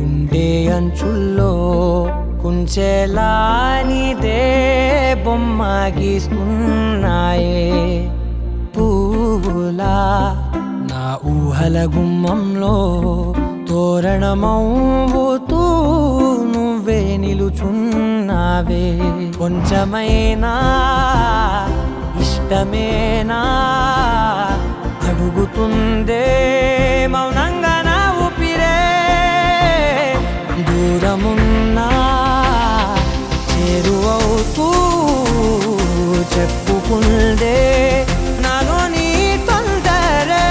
గుండె అంచుల్లో కుంచెలా నీదే బొమ్మ గీస్తున్నాయే పువ్వులా నా ఊహల గుమ్మంలో తోరణమవుతూ నువ్వే నిలుచున్నావే కొంచెమైనా ఇష్టమేనా అడుగుతుందే మౌనంగా నా ఊపిరే దూరమున్నా చేరువవుతూ చెప్పుకుందే నాలో నీ తొందరే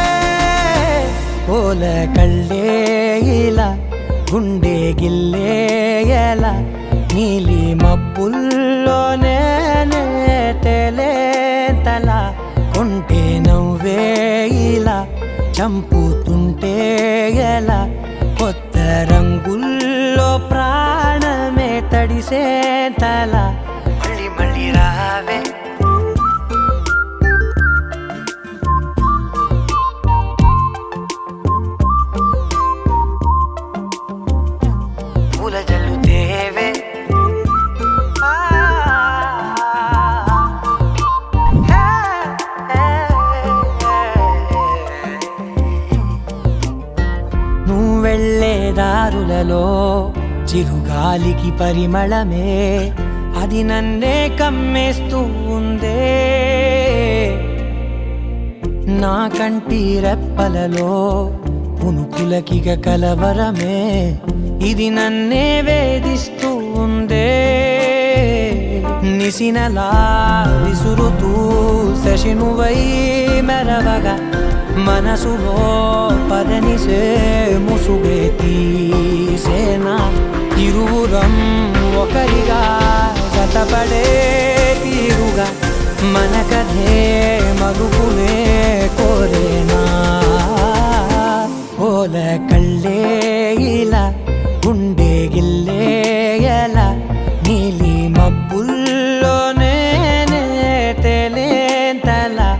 పోల కళ్ళే ఇలా గుండె గిల్లే ఎలా నీలి మబ్బుల్లోనే తేలేంతలా కొంటే నవ్వే ఇలా చంపుతుంటే ఎలా కొత్త రంగుల్లో ప్రాణమే తడిసేంతలా మళ్ళీ మళ్ళీ రావే పూల జల్లుతేవే నువ్వెళ్ళే దారులలో చిరుగాలికి పరిమళమే అది నన్నే కమ్మేస్తూ ఉందే నా కంటి రెప్పలలో పునుకులకిగ కలవరమే ఇది నన్నే వేధిస్తూ ఉందే నిసినలా విసురుతూ శశినువై మెరవగా మనసులో పదనిసే ముసుగే తీసేనా ఇరువురం ఒకరిగా జతపడే తీరుగా మన కథే మలుపునే కోరేనా పోల కళ్ళే ఇలా గుండె గిల్లే ఎలా నీలి మబ్బుల్లోనే తేలేంతలా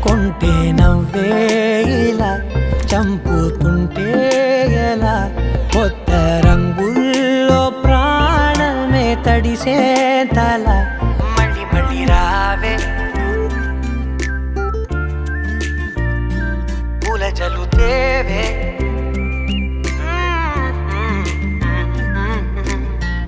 కొంటే నవ్వే ఇలా చంపుతుంటే ఎలా కొత్త రంగుల్లో ప్రాణమే తడిసేంతలా మళ్ళీ మళ్ళీ రావే పూల జల్లుతేవే